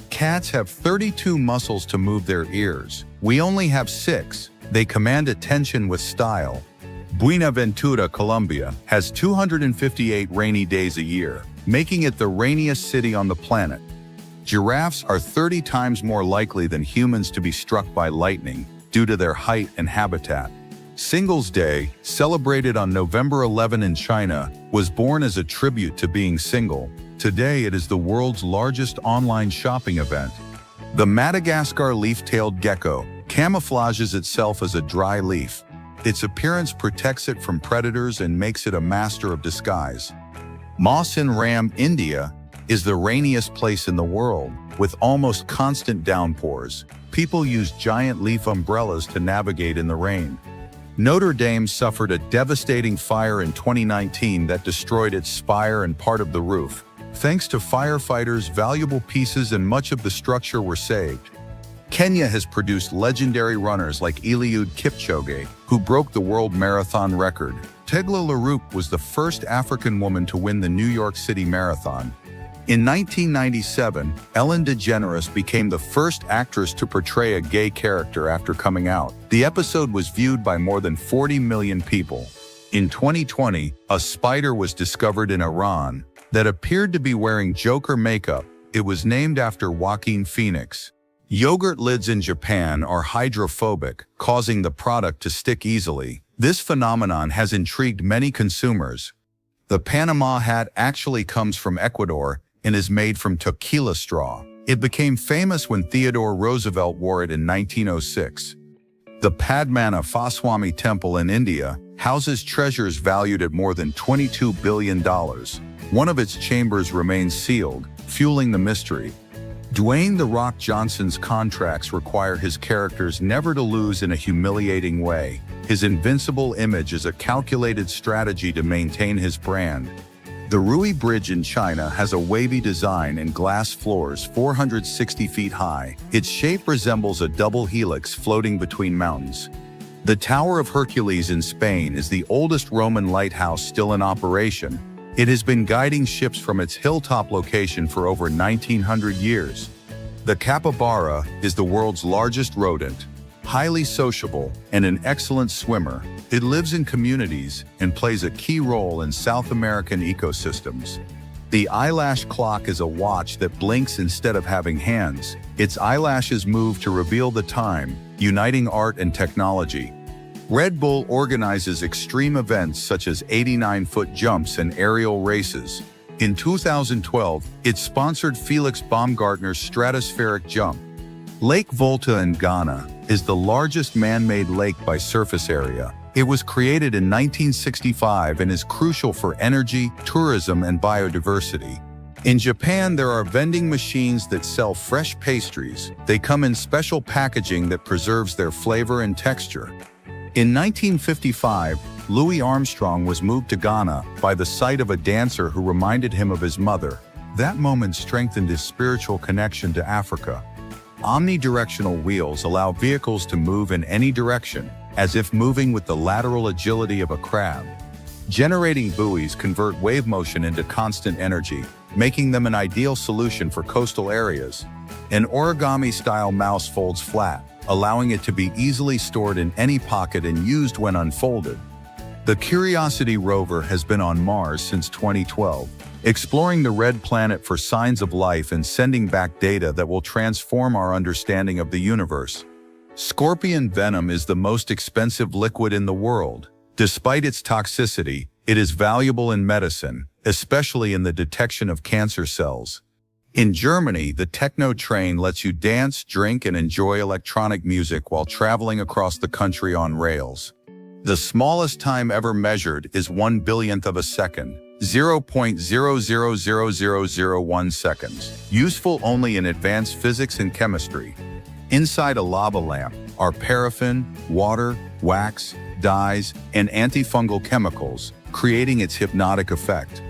Cats have 32 muscles to move their ears. We only have 6. They command attention with style. Buenaventura, Colombia, has 258 rainy days a year, making it the rainiest city on the planet. Giraffes are 30 times more likely than humans to be struck by lightning due to their height and habitat. Singles Day, celebrated on November 11 in China, was born as a tribute to being single. Today it is the world's largest online shopping event. The Madagascar leaf-tailed gecko camouflages itself as a dry leaf. Its appearance protects it from predators and makes it a master of disguise. Mawson Ram, India, is the rainiest place in the world, with almost constant downpours. People use giant leaf umbrellas to navigate in the rain. Notre Dame suffered a devastating fire in 2019 that destroyed its spire and part of the roof. Thanks to firefighters, valuable pieces and much of the structure were saved. Kenya has produced legendary runners like Eliud Kipchoge, who broke the world marathon record. Tegla LaRoupe was the first African woman to win the New York City Marathon. In 1997, Ellen DeGeneres became the first actress to portray a gay character after coming out. The episode was viewed by more than 40 million people. In 2020, a spider was discovered in Iran that appeared to be wearing Joker makeup. It was named after Joaquin Phoenix. Yogurt lids in Japan are hydrophobic, causing the product to stick easily. This phenomenon has intrigued many consumers. The Panama hat actually comes from Ecuador and is made from tequila straw. It became famous when Theodore Roosevelt wore it in 1906. The Padmanabhaswamy Temple in India houses treasures valued at more than $22 billion. One of its chambers remains sealed, fueling the mystery. Dwayne "The Rock" Johnson's contracts require his characters never to lose in a humiliating way. His invincible image is a calculated strategy to maintain his brand. The Rui Bridge in China has a wavy design and glass floors 460 feet high. Its shape resembles a double helix floating between mountains. The Tower of Hercules in Spain is the oldest Roman lighthouse still in operation. It has been guiding ships from its hilltop location for over 1900 years. The capybara is the world's largest rodent. Highly sociable and an excellent swimmer, it lives in communities and plays a key role in South American ecosystems. The eyelash clock is a watch that blinks instead of having hands. Its eyelashes move to reveal the time, uniting art and technology. Red Bull organizes extreme events such as 89-foot jumps and aerial races. In 2012, it sponsored Felix Baumgartner's stratospheric jump. Lake Volta in Ghana is the largest man-made lake by surface area. It was created in 1965 and is crucial for energy, tourism, and biodiversity. In Japan, there are vending machines that sell fresh pastries. They come in special packaging that preserves their flavor and texture. In 1955, Louis Armstrong was moved to Ghana by the sight of a dancer who reminded him of his mother. That moment strengthened his spiritual connection to Africa. Omnidirectional wheels allow vehicles to move in any direction, as if moving with the lateral agility of a crab. Generating buoys convert wave motion into constant energy, making them an ideal solution for coastal areas. An origami-style mouse folds flat, allowing it to be easily stored in any pocket and used when unfolded. The Curiosity rover has been on Mars since 2012, exploring the red planet for signs of life and sending back data that will transform our understanding of the universe. Scorpion venom is the most expensive liquid in the world. Despite its toxicity, it is valuable in medicine, especially in the detection of cancer cells. In Germany, the Techno train lets you dance, drink, and enjoy electronic music while traveling across the country on rails. The smallest time ever measured is 1/1,000,000th of a second, 0.000001 seconds, useful only in advanced physics and chemistry. Inside a lava lamp are paraffin, water, wax, dyes, and antifungal chemicals, creating its hypnotic effect.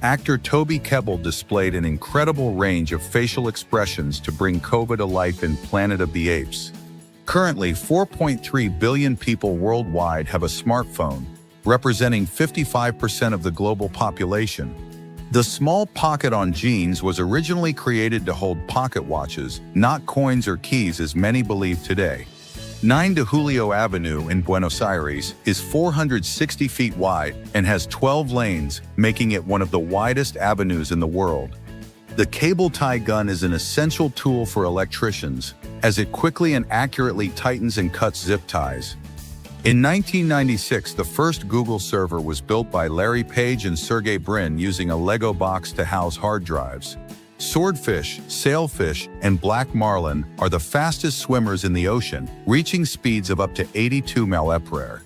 Actor Toby Kebbell displayed an incredible range of facial expressions to bring COVID to life in Planet of the Apes. Currently, 4.3 billion people worldwide have a smartphone, representing 55% of the global population. The small pocket on jeans was originally created to hold pocket watches, not coins or keys as many believe today. 9 de Julio Avenue in Buenos Aires is 460 feet wide and has 12 lanes, making it one of the widest avenues in the world. The cable tie gun is an essential tool for electricians, as it quickly and accurately tightens and cuts zip ties. In 1996, the first Google server was built by Larry Page and Sergey Brin using a Lego box to house hard drives. Swordfish, sailfish, and black marlin are the fastest swimmers in the ocean, reaching speeds of up to 82 mph.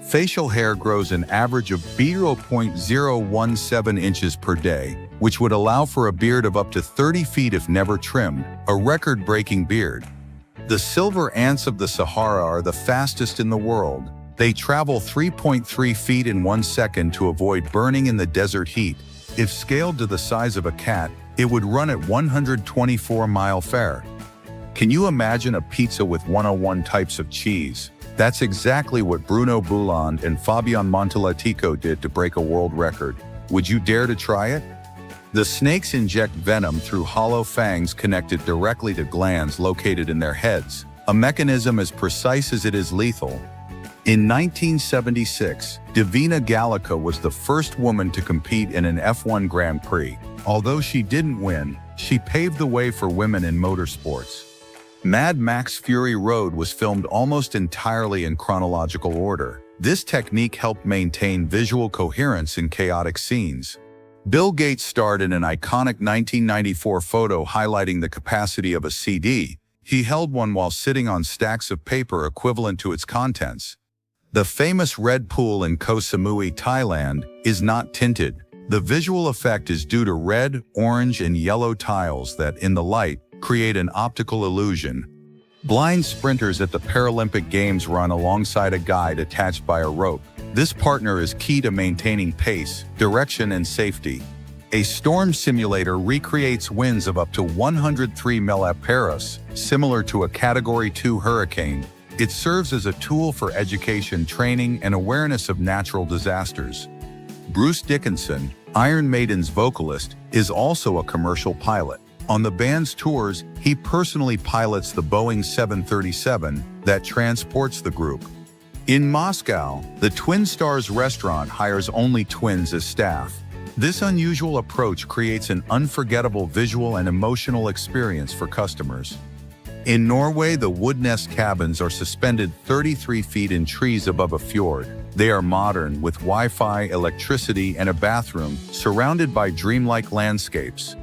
Facial hair grows an average of 0.017 inches per day, which would allow for a beard of up to 30 feet if never trimmed, a record-breaking beard. The silver ants of the Sahara are the fastest in the world. They travel 3.3 feet in 1 second to avoid burning in the desert heat. If scaled to the size of a cat, it would run at 124 mph. Can you imagine a pizza with 101 types of cheese? That's exactly what Bruno Bouland and Fabian Monteletico did to break a world record. Would you dare to try it? The snakes inject venom through hollow fangs connected directly to glands located in their heads, a mechanism as precise as it is lethal. In 1976, Davina Gallica was the first woman to compete in an F1 Grand Prix. Although she didn't win, she paved the way for women in motorsports. Mad Max Fury Road was filmed almost entirely in chronological order. This technique helped maintain visual coherence in chaotic scenes. Bill Gates starred in an iconic 1994 photo highlighting the capacity of a CD. He held one while sitting on stacks of paper equivalent to its contents. The famous red pool in Koh Samui, Thailand, is not tinted. The visual effect is due to red, orange, and yellow tiles that, in the light, create an optical illusion. Blind sprinters at the Paralympic Games run alongside a guide attached by a rope. This partner is key to maintaining pace, direction, and safety. A storm simulator recreates winds of up to 103 mph, similar to a Category 2 hurricane. It serves as a tool for education, training, and awareness of natural disasters. Bruce Dickinson, Iron Maiden's vocalist, is also a commercial pilot. On the band's tours, he personally pilots the Boeing 737 that transports the group. In Moscow, the Twin Stars restaurant hires only twins as staff. This unusual approach creates an unforgettable visual and emotional experience for customers. In Norway, the wood nest cabins are suspended 33 feet in trees above a fjord. They are modern, with Wi-Fi, electricity, and a bathroom, surrounded by dreamlike landscapes.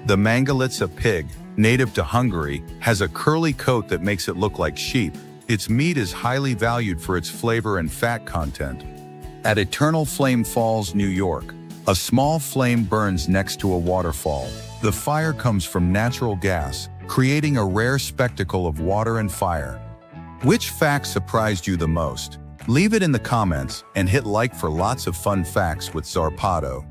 The Mangalitsa pig, native to Hungary, has a curly coat that makes it look like sheep. Its meat is highly valued for its flavor and fat content. At Eternal Flame Falls, New York, a small flame burns next to a waterfall. The fire comes from natural gas, creating a rare spectacle of water and fire. Which fact surprised you the most? Leave it in the comments and hit like for lots of fun facts with Zarpado.